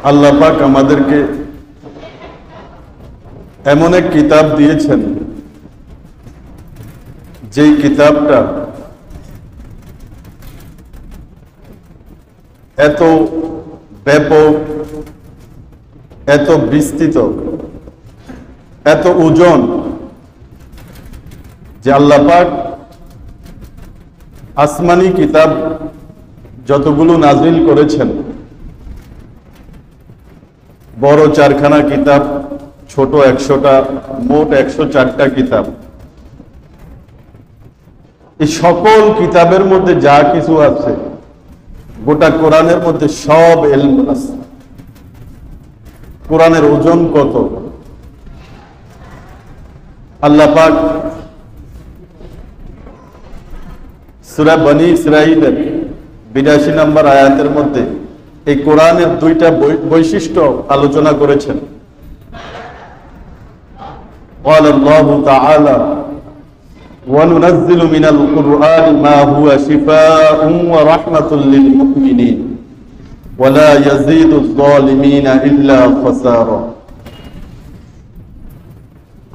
আল্লাহ পাক আমাদেরকে এমন এক কিতাব দিয়েছেন, যেই কিতাবটা এত ব্যাপক, এত বিস্তৃত, এত ওজন যে আল্লাহ পাক আসমানি কিতাব যতগুলো নাজিল করেছেন, বড় 4খানা কিতাব, ছোট 100টা, মোট 104টা কিতাব। এই সকল কিতাবের মধ্যে যা কিছু আছে, গোটা কোরআনের মধ্যে সব ইলম আছে। কোরআনের ওজন কত! আল্লাহ পাক সূরা বনী ইসরাঈলের 82 নম্বর আয়াতের মধ্যে এই কোরআনের 2টা বৈশিষ্ট্য আলোচনা করেছেন। قال الله تعالى وننزل من القرآن ما هو شفاء ورحمة للمؤمنين ولا يزيد الظالمين إلا خسارا।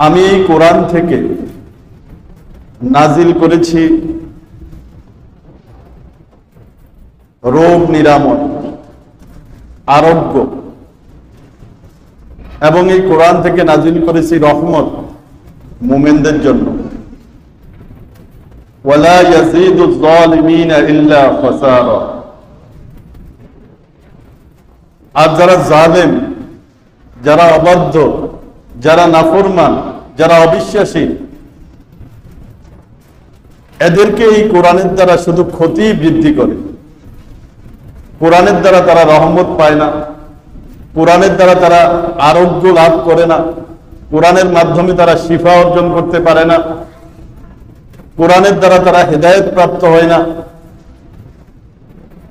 আমি এই কোরআন থেকে নাজিল করেছি রোগ নিরাময়, আরোগ্য, এবং এই কোরআন থেকে নাজিল করেছি রহমত মুমিনদের জন্য। ওয়ালা ইয়াজিদুজ যালিমিনা ইল্লা খাসারা। আর যারা জালেম, যারা অবাধ্য, যারা নাফরমান, যারা অবিশ্বাসী, এদেরকে এই কোরআনের দ্বারা শুধু ক্ষতি বৃদ্ধি করে। কোরআনের দ্বারা তারা রহমত পায় না, কোরআনের দ্বারা তারা আরোগ্য লাভ করে না, কোরআনের মাধ্যমে তারা শিফা অর্জন করতে পারে না, কোরআনের দ্বারা তারা হেদায়েত প্রাপ্ত হয় না।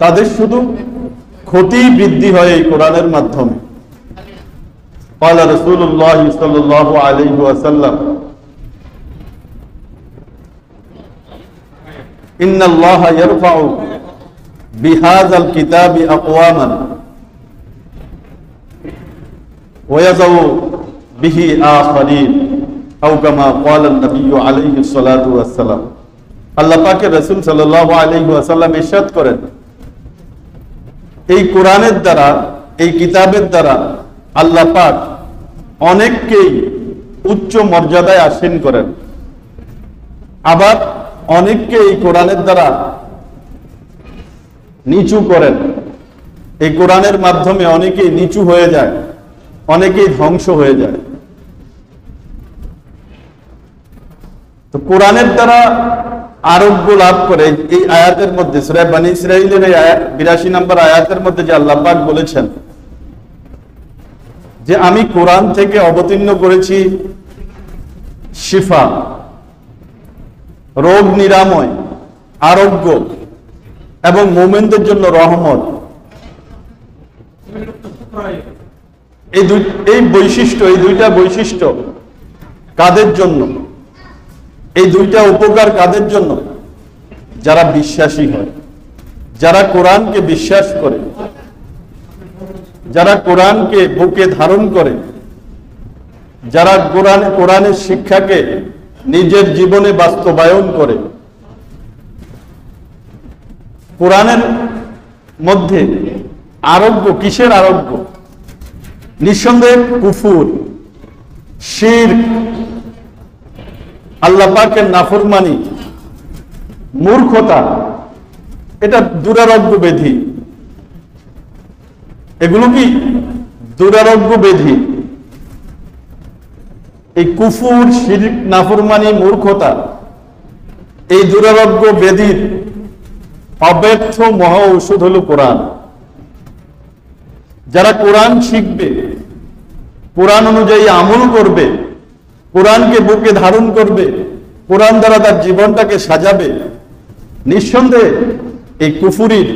তাদের শুধু ক্ষতি বৃদ্ধি হয় এই কোরআনের মাধ্যমে। قال رسول الله صلى الله عليه وسلم إن الله يرفع بهذا الكتاب أقواما ويضع به آخرين أو كما قال النبي عليه الصلاة والسلام। আল্লাহ পাকের রাসূল সাল্লাল্লাহু আলাইহি ওয়াসাল্লাম ইরশাদ করেন, এই কোরআনের দ্বারা, এই কিতাবের দ্বারা আল্লাহ পাক অনেককেই উচ্চ মর্যাদায় আসীন করেন, আবার অনেককে এই কোরআনের দ্বারা নিচু করেন। এই কোরআনের মাধ্যমে অনেকেই নিচু হয়ে যায়, অনেকেই ধ্বংস হয়ে যায়। তো কোরআনের দ্বারা আরোগ্য লাভ করে এই আয়াতের মধ্যে, সূরা বনী ইসরাঈলের এই 82 নম্বর আয়াতের মধ্যে যে আল্লাহ পাক বলেছেন যে আমি কোরআন থেকে অবতীর্ণ করেছি শিফা, রোগ নিরাময়, আরোগ্য, এবং মুমিনদের জন্য রহমত। এই বৈশিষ্ট্য, এই 2টা বৈশিষ্ট্য কাদের জন্য? এই 2টা উপকার কাদের জন্য? যারা বিশ্বাসী হয়, যারা কোরআনকে বিশ্বাস করে, যারা কোরআনকে বুকে ধারণ করে, যারা কোরআনের শিক্ষাকে নিজের জীবনে বাস্তবায়ন করে। কোরআনের মধ্যে আরোগ্য, কিসের আরোগ্য? নিঃসন্দেহে কুফর, শিরক, আল্লাহ পাকের নাফরমানি, মূর্খতা, এটা দুরারোগ্য ব্যাধি। এগুলো কি দুরারোগ্য ব্যাধি? এই কুফর, শিরক, নাফরমানি, মূর্খতা, এই দুরারোগ্য ব্যাধির অব্যর্থ মহা ঔষধ হলো কোরআন। যারা কোরআন শিখবে, কোরআন অনুযায়ী আমল করবে, কোরআনকে বুকে ধারণ করবে, কোরআন দ্বারা তার জীবনটাকে সাজাবে, নিঃসন্দেহে এই কুফুরির,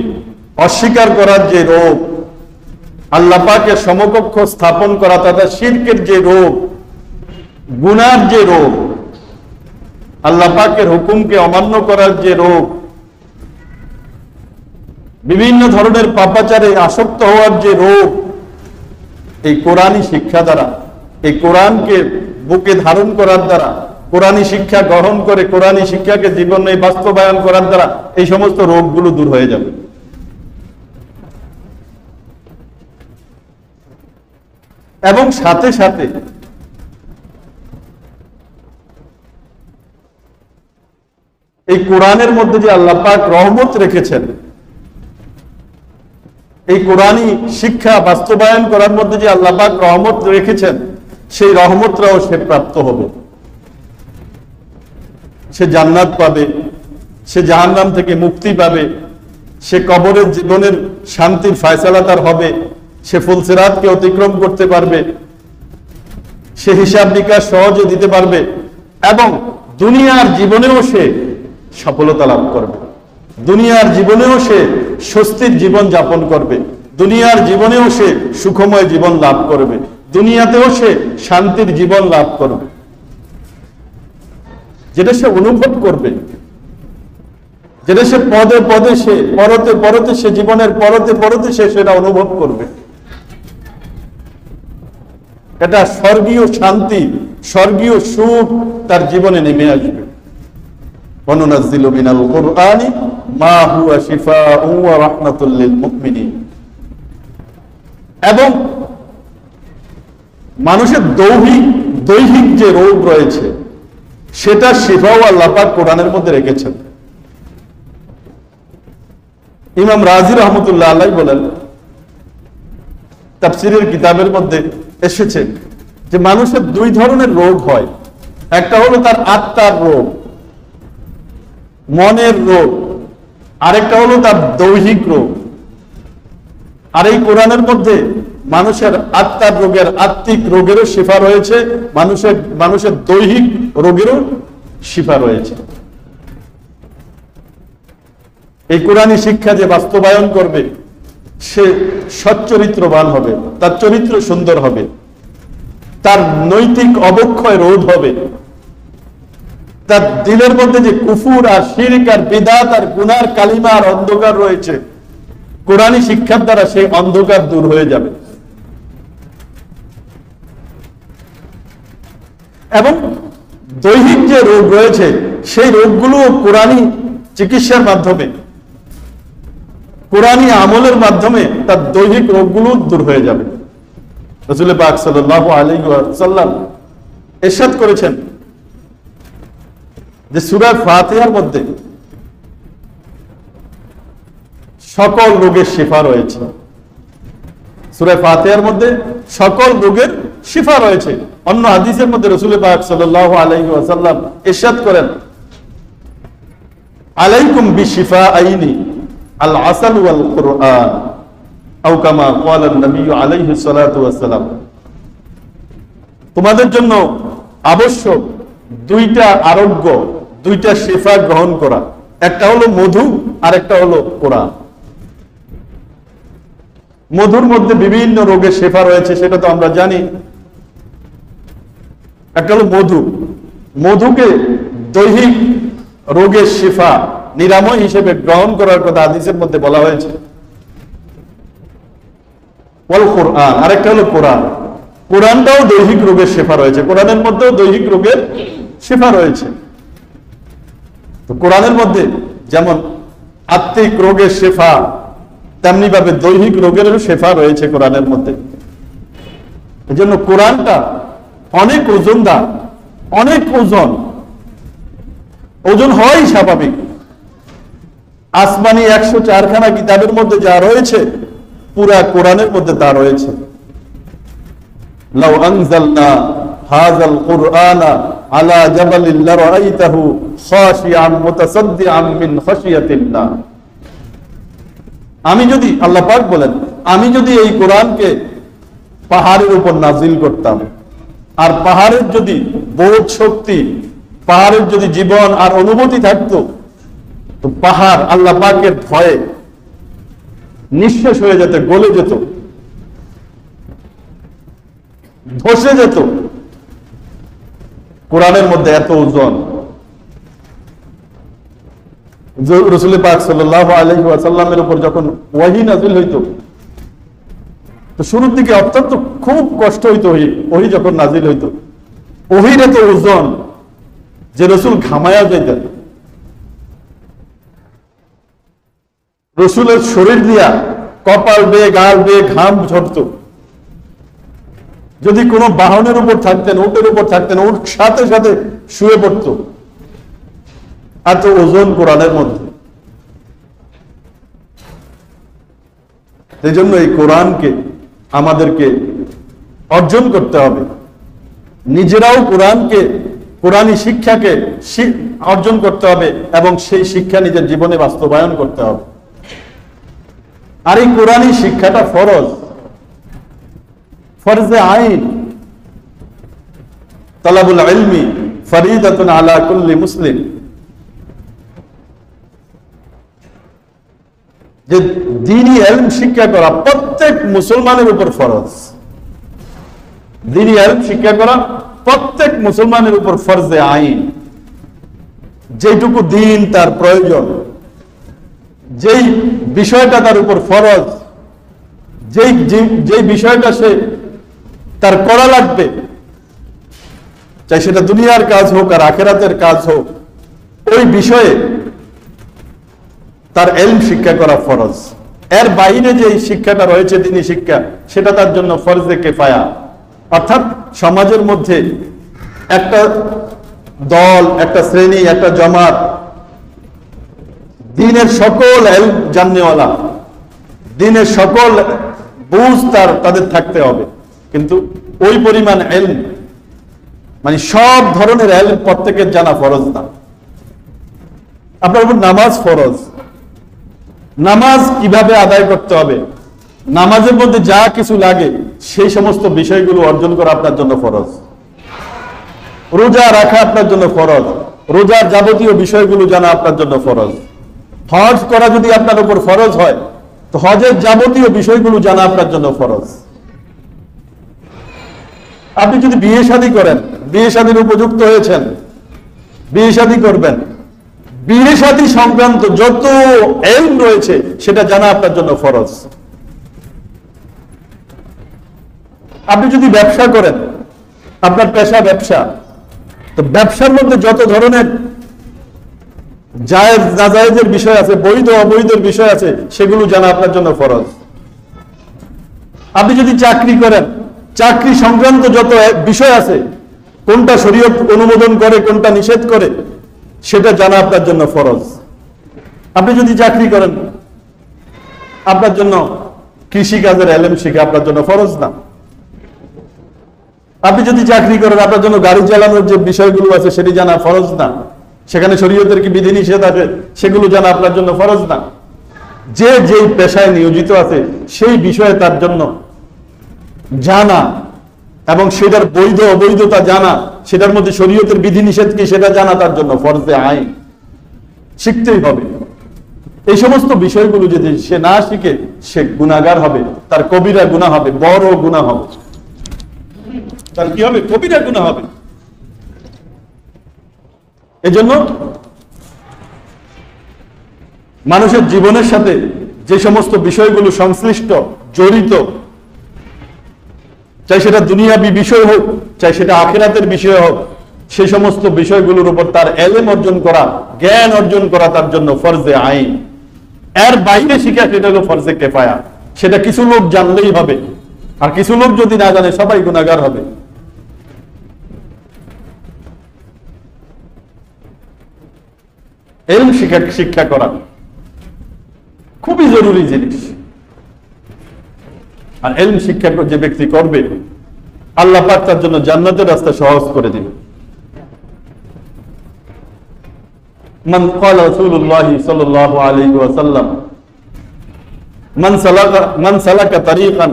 অস্বীকার করার যে রোগ, আল্লাহ পাকের সমকক্ষ স্থাপন করা তথা শিরকের যে রোগ, গুনার যে রোগ, আল্লাহ পাকের হুকুমকে অমান্য করার যে রোগ, বিভিন্ন ধরনের পাপাচারে আসক্ত হওয়ার যে রোগ, এই কোরআনী শিক্ষা দ্বারা, এই কোরআনকে বুকে ধারণ করার দ্বারা, কোরআনী শিক্ষা গ্রহণ করে কোরআনী শিক্ষাকে জীবনে বাস্তবায়ন করার দ্বারা এই সমস্ত রোগগুলো দূর হয়ে যাবে। এবং সাথে সাথে এই কোরআনের মধ্যে যে আল্লাহ পাক রহমত রেখেছেন, এই কোরআনী শিক্ষা বাস্তবায়ন করার মধ্যে যে আল্লাহ পাক রহমত রেখেছেন, সেই রহমতটাও সে প্রাপ্ত হবে। সে জান্নাত পাবে, সে জাহান্নাম থেকে মুক্তি পাবে, সে কবরের জীবনের শান্তির ফয়সালা তার হবে, সে ফুলসিরাতকে অতিক্রম করতে পারবে, সে হিসাব নিকাশ সহজে দিতে পারবে এবং দুনিয়ার জীবনেও সে সফলতা লাভ করবে, দুনিয়ার জীবনেও সে স্বস্তির জীবন যাপন করবে, দুনিয়ার জীবনেও সে সুখময় জীবন লাভ করবে, দুনিয়াতেও সে শান্তির জীবন লাভ করবে, যেটা সে অনুভব করবে, যেটা সে পদে পদে সে পরতে পরতে সে জীবনের পরতে পরতে সে সেটা অনুভব করবে। এটা স্বর্গীয় শান্তি, স্বর্গীয় সুখ তার জীবনে নেমে আসবে। ওয়ানুনাজ্জিলু মিনাল কুরআনি মা হুয়া শিফাউন ওয়া রাহমাতুল লিল মুমিনিন। এবং মানুষের দৈহিক যে রোগ রয়েছে সেটা শিফাও আল্লাহ পাক কোরআনের মধ্যে রেখেছেন। ইমাম রাজি রহমতুল্লাহ আলাইহি বলেন, তাফসীরের কিতাবের মধ্যে এসেছে যে মানুষের দুই ধরনের রোগ হয়, একটা হলো তার আত্মার রোগ, মনের রোগ, আরেকটা হলো তার দৈহিক রোগ। আর এই কোরআনের মধ্যে মানুষের আত্মার রোগের, আত্মিক রোগেরও শিফা রয়েছে, মানুষের দৈহিক রোগেরও শিফা রয়েছে। এই কোরআনী শিক্ষা যে বাস্তবায়ন করবে সে সচ্চরিত্রবান হবে, তার চরিত্র সুন্দর হবে, তার নৈতিক অবক্ষয় রোধ হবে, তার দিলের মধ্যে যে কুফুর আর শিরক আর বিদআত আর গুনার কালিমা আর অন্ধকার রয়েছে, কোরআনী শিক্ষার দ্বারা সেই অন্ধকার দূর হয়ে যাবে। এবং দৈহিক যে রোগ রয়েছে সেই রোগগুলো কোরআনী চিকিৎসার মাধ্যমে, কোরআনী আমলের মাধ্যমে তার দৈহিক রোগগুলো দূর হয়ে যাবে। রাসূল পাক সাল্লাল্লাহু আলাইহি ওয়াসাল্লাম ইরশাদ করেছেন যে সূরা ফাতিহার মধ্যে সকল রোগের শিফা রয়েছে, সূরা ফাতিহার মধ্যে সকল রোগের শিফা রয়েছে। অন্য হাদিসের মধ্যে রাসূল পাক সাল্লাল্লাহু আলাইহি ওয়াসাল্লাম ইরশাদ করেন, আলাইকুম বিশিফাআইনি আল আসাল ওয়াল কুরআন আও কামা ক্বালা নবী আলাইহিস সালাতু ওয়াস সালাম। তোমাদের জন্য আবশ্যক দুইটা আরোগ্য, দুইটা শিফা গ্রহণ করা, একটা হলো মধু আর একটা হলো কোরআন। মধুর মধ্যে বিভিন্ন রোগের শিফা রয়েছে, সেটা তো আমরা জানি। একটা হলো মধু, মধুকে দৈহিক রোগের শিফা, নিরাময় হিসেবে গ্রহণ করার কথা হাদিসের মধ্যে বলা হয়েছে। ওয়াল কোরআন, আরেকটা হলো কোরআন। কোরআনটাও দৈহিক রোগের শিফা রয়েছে, কোরআনের মধ্যেও দৈহিক রোগের শিফা রয়েছে। তো কোরআনের মধ্যে যেমন আত্মিক রোগের শিফা, তেমনি ভাবে দৈহিক রোগেরও শিফা রয়েছে কোরআনের মধ্যে। এজন্য কোরআনটা অনেক ওজনদার, অনেক ওজন হয় স্বাভাবিক। আসমানি 104 খানা কিতাবের মধ্যে যা রয়েছে পুরা কোরআনের মধ্যে তা রয়েছে। লাউ আনজালনা হাযাল কুরআনা আলা জাবালিন লারাআইতাহু খাশিআন মুতাসাদ্দিআন মিন খাশিয়াতিল্লাহ। আমি যদি, আল্লাহ পাক বলেন, আমি যদি এই কোরআনকে পাহাড়ের উপর নাজিল করতাম, আর পাহাড়ের যদি বোধ শক্তি, পাহাড়ের যদি জীবন আর অনুভূতি থাকতো, তো পাহাড় আল্লাহ পাকের ভয়ে নিঃশেষ হয়ে যেত, গলে যেত, ধসে যেত। কোরআনের মধ্যে এত ওজন। রাসূল পাক সাল্লাল্লাহু আলাইহি ওয়াসাল্লামের উপর যখন ওহী নাযিল হইতো, তো শুরুর দিকে অত্যন্ত খুব কষ্ট হইতো, ওহি যখন নাজিল হইতো, ওহির এত ওজন যে রসুল ঘামায়া যাইতেন, রসুলের শরীর দিয়া কপাল বেয়ে গাল বেয়ে ঘাম ঝরত। যদি কোনো বাহনের উপর থাকতেন, উটের উপর থাকতেন, উট সাথে সাথে শুয়ে পড়ত। এত ওজন কোরআনের মধ্যে। এই জন্য এই কোরআনকে আমাদেরকে অর্জন করতে হবে, নিজেরাও কোরআনকে, কোরআনী শিক্ষাকে অর্জন করতে হবে এবং সেই শিক্ষা নিজের জীবনে বাস্তবায়ন করতে হবে। আর এই কোরআনী শিক্ষাটা ফরজ, ফরজে আইন। তালাবুল ইলমি ফরিদাতুন আলা কুল্লি মুসলিম, যে দ্বীনি ইলম শিক্ষা করা প্রত্যেক মুসলমানের উপর ফরজ। দ্বীনি ইলম শিক্ষা করা প্রত্যেক মুসলমানের উপর ফরজে আইন। যেটুকু দিন তার প্রয়োজন, যেই বিষয়টা তার উপর ফরজ, যেই বিষয়টা সে তার করা লাগবে, চাই সেটা দুনিয়ার কাজ হোক আর আখিরাতের কাজ হোক, ওই বিষয়ে তার ইলম শিক্ষা করা ফরজ। এর বাইরে যে শিক্ষাটা রয়েছে দ্বীনি শিক্ষা, সেটা তার জন্য ফরজে কিফায়া। অর্থাৎ সমাজের মধ্যে একটা দল, একটা শ্রেণী, একটা জামাত দ্বীনের সকল ইলম জাননেওয়ালা, দ্বীনের সকল বুঝ তাদের থাকতে হবে, কিন্তু ওই পরিমাণ ইলম, মানে সব ধরনের ইলম প্রত্যেকের জানা ফরজ না। আপনার উপর নামাজ ফরজ, নামাজ কিভাবে আদায় করতে হবে, নামাজের মধ্যে যা কিছু লাগে সেই সমস্ত বিষয়গুলো অর্জন করা আপনার জন্য ফরজ। রোজা রাখা আপনার জন্য ফরজ, রোজার যাবতীয় বিষয়গুলো জানা আপনার জন্য ফরজ। হজ করা যদি আপনার উপর ফরজ হয়, তো হজের যাবতীয় বিষয়গুলো জানা আপনার জন্য ফরজ। আপনি যদি বিয়ে শাদী করেন, বিয়ে শাদীর উপযুক্ত হয়েছেন, বিয়ে শাদী করবেন, বিয়ে শাদী সংক্রান্ত যত ইলম রয়েছে সেটা জানা আপনার জন্য ফরজ। আপনি যদি ব্যবসা করেন, আপনার পেশা ব্যবসা, তো ব্যবসার মধ্যে যত ধরনের জায়েজ নাজায়েজের বিষয় আছে, বৈধ অবৈধের বিষয় আছে, সেগুলো জানা আপনার জন্য ফরজ। আপনি যদি চাকরি করেন, চাকরি সংক্রান্ত যত বিষয় আছে, কোনটা শরীয়ত অনুমোদন করে, কোনটা নিষেধ করে, সেটা জানা আপনার জন্য ফরজ। আপনি যদি চাকরি করেন, আপনার জন্য কৃষি কাজের ইলম শিখা আপনার জন্য ফরজ না। আপনি যদি চাকরি করেন, আপনার জন্য গাড়ি চালানোর যে বিষয়গুলো আছে সেটি জানা ফরজ না। সেখানে শরীয়তের কি বিধি নিষেধ আছে সেগুলো জানা আপনার জন্য ফরজ না। যে যেই পেশায় নিয়োজিত আছে সেই বিষয়ে তার জন্য জানা এবং সেটার বৈধ অবৈধতা জানা, সেটার মধ্যে শরীয়তের বিধি নিষেধ কি সেটা জানা তার জন্য ফরজে আইন। শিখতেই হবে। এই সমস্ত বিষয়গুলো যদি সে না শিখে, সে গুনাহগার হবে, তার কবিরা গুনাহ হবে, বড় গুনাহ হবে। তার কি হবে? কবিরা গুনাহ হবে। এজন্য মানুষের জীবনের সাথে যে সমস্ত বিষয়গুলো সংশ্লিষ্ট, জড়িত, চাই সেটা দুনিয়াবী বিষয় হোক, চাই সেটা আখিরাতের বিষয় হোক, সেই সমস্ত বিষয়গুলোর উপর তার ইলম অর্জন করা, জ্ঞান অর্জন করা তার জন্য ফরজে আইন। এর বাইরে শিখা সেটা হলো ফরজে কিফায়া। সেটা কিছু লোক জানলেই হবে, আর কিছু লোক যদি না জানে সবাই গুনাহগার হবে। ইলম শিক্ষা করা খুবই জরুরি জিনিস। আর ইলম শিক্ষা যে ব্যক্তি করবে, আল্লাহ পাক তার জন্য জান্নাতের রাস্তা সহজ করে দিবে। মান ক্বালা রাসূলুল্লাহ সাল্লাল্লাহু আলাইহি ওয়াসাল্লাম মান সালাকা তারিকান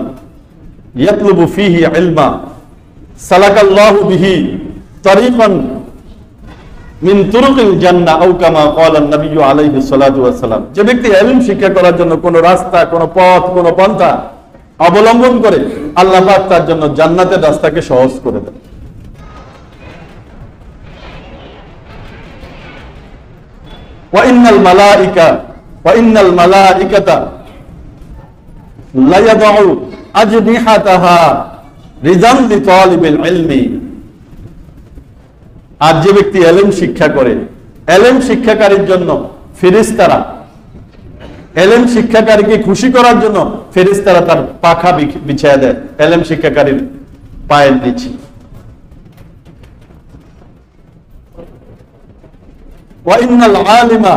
ইয়াতলুবু ফীহি ইলমা সালাকাল্লাহু বিহি তারিকান মিন তুরুকিল জান্নাহ আও কামা ক্বালা নবী আলাইহি সাল্লাতু ওয়াসাল্লাম। যে ব্যক্তি ইলম শিক্ষা করার জন্য কোন রাস্তা, কোন পথ, কোন পন্থা অবলম্বন করে, আল্লাহ পাক তার জন্য জান্নাতের রাস্তাকে সহজ করে দেন। ওয়া ইন্নাল মালাইকাতা লা ইয়াদউ আজনিহাতাহা রিজান লিতালিবিল ইলমি। আর যে ব্যক্তি ইলম শিক্ষা করে, ইলম শিক্ষাকারীর জন্য ফেরেশতারা, ইলম শিক্ষাকারীকে খুশি করার জন্য ফেরেশতারা তার পাখা বিছিয়ে দেয় ইলম শিক্ষাকারীর পায়ের নিচে। ওয়া ইন্নাল আলিমা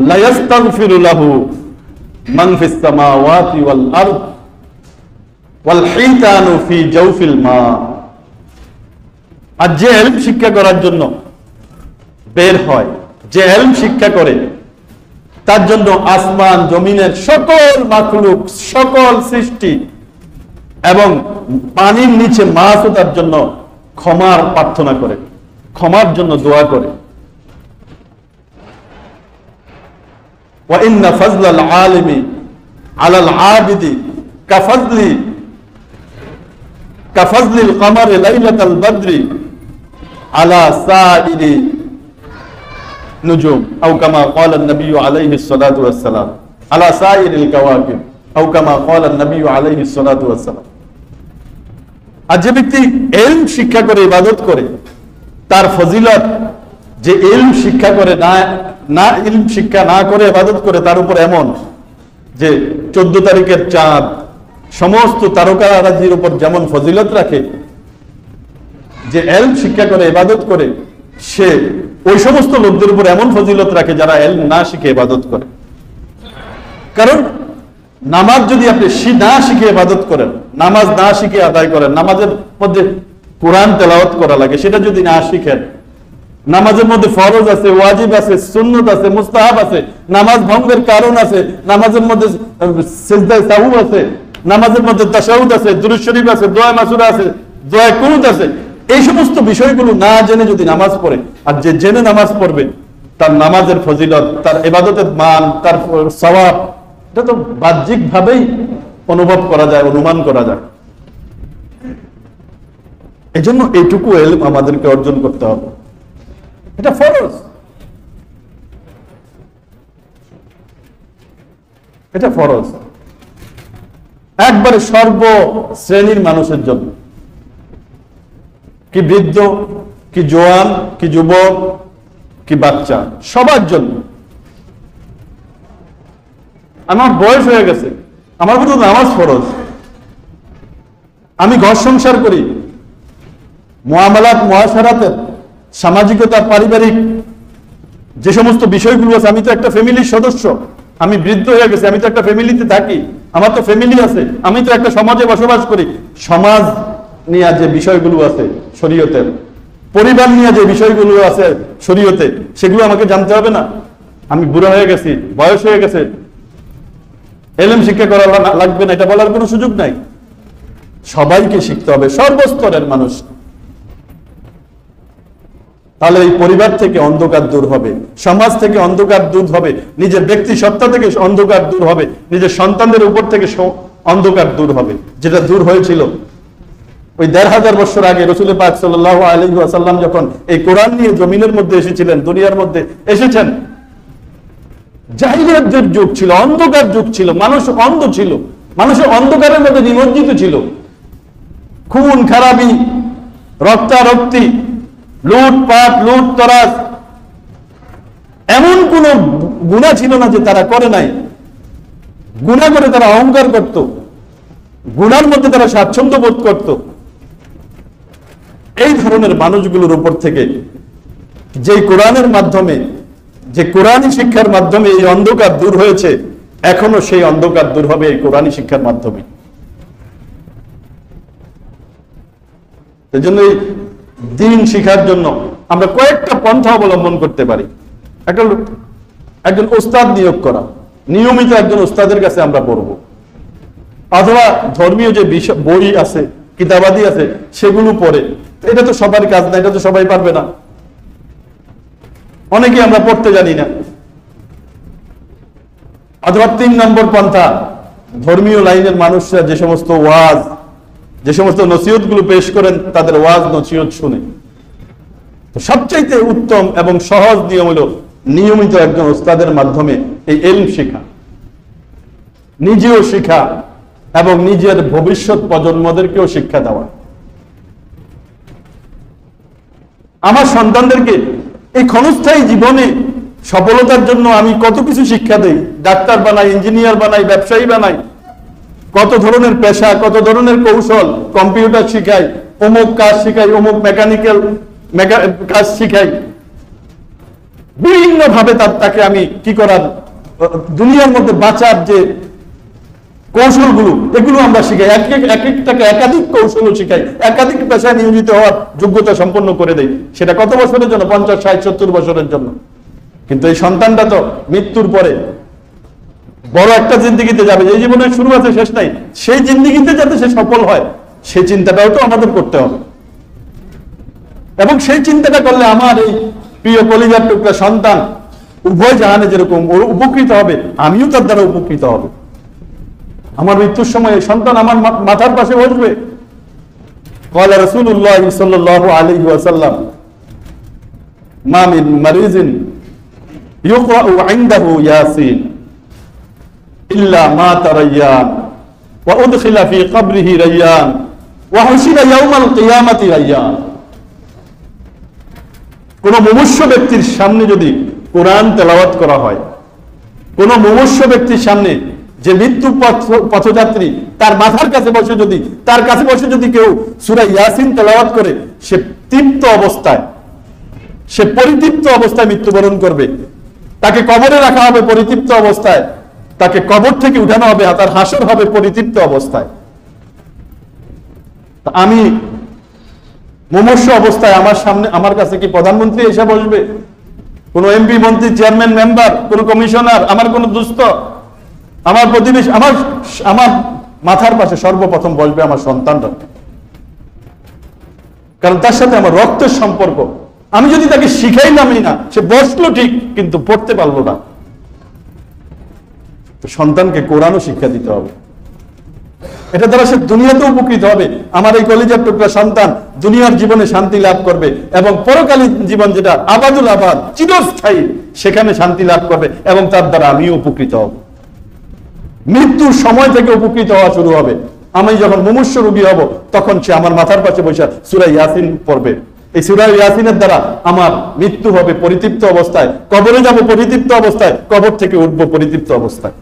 লা ইস্তাগফিরু লাহু মান ফিস সামাওয়াতি ওয়াল আরদ ওয়াল হিতানু ফি জাওফিল মা। আর যে ইলম শিক্ষা করার জন্য বের হয়, যে ইলম শিক্ষা করে, তার জন্য আসমান জমিনের সকল মাখলুক, সকল সৃষ্টি এবং পানির নিচে মাছও তার জন্য ক্ষমার প্রার্থনা করে, ক্ষমার জন্য দোয়া করে। ওয়া ইন্না ফাজলাল আলিমি আলাল আবিদি কাফাজলিল কমারি লাইলাতাল বদরি আলা সাইরি নুজুম আও কামা ক্বালা an-নবী আলাইহিস সালাতু ওয়াস সালাম আলা সাইরিল কাওয়াকিব আও কামা ক্বালা an-নবী আলাইহিস সালাতু ওয়াস সালাম। আর যে ব্যক্তি ইলম শিক্ষা করে, ইবাদত করে, তার ফজিলত, যে ইলম শিক্ষা করে না ইলম শিক্ষা না করে ইবাদত করে, তার উপর এমন যে 14 তারিখের চাঁদ সমস্ত তারকারাজির উপর যেমন ফজিলত রাখে, যে ইলম শিক্ষা করে ইবাদত করে সে ওই সমস্ত লোকদের উপর এমন ফজিলত রাখে যারা ইলম না শিখে ইবাদত করে। কারণ নামাজ যদি আপনি না শিখে ইবাদত করেন, নামাজ না শিখে আদায় করেন, নামাজের মধ্যে কোরআন তেলাওয়াত করা লাগে, সেটা যদি না শিখেন, নামাজের মধ্যে ফরজ আছে, ওয়াজিব আছে, সুন্নত আছে, মুস্তাহাব আছে, নামাজ ভঙ্গের কারণ আছে, নামাজের মধ্যে সিজদায়ে সাহু আছে, নামাজের মধ্যে তাশাহুদ আছে, দুরূদ শরীফ আছে, দোয়া মাসুরা আছে, দোয়া কুনুত আছে, এই সমস্ত বিষয়গুলো না জেনে যদি নামাজ পড়ে, আর যে জেনে নামাজ পড়বে তার নামাজের ফজিলত, তার ইবাদতের মান, তার সওয়াব, এটা তো বাহ্যিক ভাবেই অনুভব করা যায়, অনুমান করা যায়। এজন্য এইটুকু ইলম আমাদেরকে অর্জন করতে হবে, এটা ফরজ, এটা ফরজ একবারে সর্ব শ্রেণীর মানুষের জন্য, কি বৃদ্ধ, কি জওয়ান, কি যুবক, কি বাচ্চা, সবার জন্য। আমার বয়স হয়ে গেছে, আমার কিন্তু নামাজ ফরজ, আমি ঘর সংসার করি, মুআমালাত মুআশারাতের সামাজিকতা, পারিবারিক যে সমস্ত বিষয়গুলো আছে, আমি তো একটা ফ্যামিলির সদস্য, আমি বৃদ্ধ হয়ে গেছি, আমি তো একটা ফ্যামিলিতে থাকি, আমার তো ফ্যামিলি আছে, আমি তো একটা সমাজে বসবাস করি, সমাজ নিয়ে যে বিষয়গুলো আছে শরীয়তের, পরিবার নিয়ে যে বিষয়গুলো আছে শরীয়তে, সেগুলো আমাকে জানতে হবে না? আমি বুড়া হয়ে গেছি, বয়স হয়ে গেছে, ইলম শিক্ষা করা লাগবে না, এটা বলার কোনো সুযোগ নাই। সবাইকে শিখতে হবে, সর্বস্তরের মানুষ। তাহলে এই পরিবার থেকে অন্ধকার দূর হবে, সমাজ থেকে অন্ধকার দূর হবে, নিজের ব্যক্তি সত্তা থেকে অন্ধকার দূর হবে, নিজের সন্তানদের উপর থেকে অন্ধকার দূর হবে, যেটা দূর হয়েছিল ওই 1500 বছর আগে রাসূল পাক সাল্লাল্লাহু আলাইহি ওয়াসাল্লাম যখন এই কোরআন নিয়ে জমিনের মধ্যে এসেছিলেন, দুনিয়ার মধ্যে এসেছেন। জাহিলিয়াতের যুগ ছিল, অন্ধকার যুগ ছিল, মানুষ অন্ধ ছিল, মানুষের অন্ধকারের মধ্যে নিমজ্জিত ছিল, খুন খারাপি, রক্তারক্তি, লুটপাট, লুটতরাজ, এমন কোন গুনাহ ছিল না যে তারা করে নাই। গুনাহ করে তারা অহংকার করত, গুনার মধ্যে তারা স্বাচ্ছন্দ্য বোধ করত। এই ধরনের মানুষগুলোর উপর থেকে যে কোরআনের মাধ্যমে, যে কোরআনী শিক্ষার মাধ্যমে এই অন্ধকার দূর হয়েছে, এখনো সেই অন্ধকার দূর হবে এই কোরআনী শিক্ষার মাধ্যমে। এজন্য এই দ্বীন শিখার জন্য আমরা কয়েকটা পন্থা অবলম্বন করতে পারি। একজন ওস্তাদ নিয়োগ করা, নিয়মিত একজন ওস্তাদের কাছে আমরা পড়বো, অথবা ধর্মীয় যে বই আছে, কিতাবাদি আছে, সেগুলো পড়ে। এটা তো সবার কাজ না, এটা তো সবাই পারবে না, অনেকে আমরা পড়তে জানি না। অথবা 3 নম্বর পন্থা, ধর্মীয় লাইনের মানুষরা যে সমস্ত ওয়াজ, যে সমস্ত নসিহত গুলো পেশ করেন, তাদের ওয়াজ নসিহত শুনে। সবচাইতে উত্তম এবং সহজ নিয়ম হলো নিয়মিত একজন ওস্তাদের মাধ্যমে এই ইলম শেখা, নিজেও শেখা, এবং নিজের ভবিষ্যৎ প্রজন্মদেরকেও শিক্ষা দেওয়া। আমার সন্তানদেরকে এই ক্ষণস্থায়ী জীবনে সফলতার জন্য আমি কত কিছু শিক্ষা দেই, ডাক্তার বানাই, ইঞ্জিনিয়ার বানাই, ব্যবসায়ী বানাই, কত ধরনের পেশা, কত ধরনের কৌশল, কম্পিউটার শিখাই, অমুক কাজ শিখাই, অমুক মেকানিক্যাল কাজ শিখাই, বিভিন্ন ভাবে তাকে আমি কি করার, দুনিয়ার মধ্যে বাঁচার যে কৌশলগুলো, এগুলো আমরা শিখাই। এক একটাকে একাধিক কৌশল শিখাই, একাধিক পেশায় নিয়োজিত হওয়ার যোগ্যতা সম্পন্ন করে দেই। সেটা কত বছরের জন্য? 50, 60, 70 বছরের জন্য। কিন্তু এই সন্তানটা তো মৃত্যুর পরে বড় একটা জিন্দেগিতে যাবে, এই জীবনের শুরু আছে শেষ নাই, সেই জিন্দেগিতে যাতে সে সফল হয় সেই চিন্তাটাও তো আমাদের করতে হবে। এবং সেই চিন্তাটা করলে আমার এই প্রিয় কলিজার টুকরা সন্তান উভয় জাহানে যেরকম উপকৃত হবে, আমিও তার দ্বারা উপকৃত হবে। আমার মৃত্যুর সময় এই সন্তান আমার মাথার পাশে বসবে। قال رسول الله صلى الله عليه وسلم ما من مريض يقرأ عنده ياسين إلا مات ريان وأدخل في قبره ريان وحشر يوم القيامة ريان। কোন মুমূর্ষু ব্যক্তির সামনে যদি কোরআন তেলাওয়াত করা হয়, কোন মুমূর্ষু ব্যক্তির সামনে যে মৃত্যু পথযাত্রী তার মাথার কাছে বসে যদি, তার কাছে বসে যদি কেউ সূরা ইয়াসিন তেলাওয়াত করে, সে তৃপ্ত অবস্থায়, সে পরিতৃপ্ত অবস্থায় মৃত্যুবরণ করবে। তাকে কবরে রাখা হবে পরিতৃপ্ত অবস্থায়, তাকে কবর থেকে উঠানো হবে, তার হাসর হবে পরিতৃপ্ত অবস্থায়। আমি মুমূর্ষু অবস্থায় আমার সামনে, আমার কাছে কি প্রধানমন্ত্রী এসে বসবে, কোন এমপি, মন্ত্রী, চেয়ারম্যান, মেম্বার, কোন কমিশনার, আমার কোন দুস্থ, আমার প্রতিবেশী? আমার মাথার পাশে সর্বপ্রথম বসবে আমার সন্তানরা, কারণ তার সাথে আমার রক্তের সম্পর্ক। আমি যদি তাকে শিখাইলামই না, সে বসলো ঠিক কিন্তু পড়তে পারলো না। সন্তানকে কোরআনও শিক্ষা দিতে হবে, এটা দ্বারা সে দুনিয়াতে উপকৃত হবে। আমার এই কলিজার টুকরা সন্তান দুনিয়ার জীবনে শান্তি লাভ করবে এবং পরকালীন জীবন যেটা আবাদুল আবাদ, চিরস্থায়ী, সেখানে শান্তি লাভ করবে এবং তার দ্বারা আমিও উপকৃত হব। মৃত্যুর সময় থেকে উপকৃত হওয়া শুরু হবে। আমি যখন মুমূর্ষু রোগী হব, তখন সে আমার মাথার পাশে বসে সূরা ইয়াসিন পড়বে। এই সূরা ইয়াসিনের দ্বারা আমার মৃত্যু হবে পরিতৃপ্ত অবস্থায়, কবরে যাব পরিতৃপ্ত অবস্থায়, কবর থেকে উঠবো পরিতৃপ্ত অবস্থায়।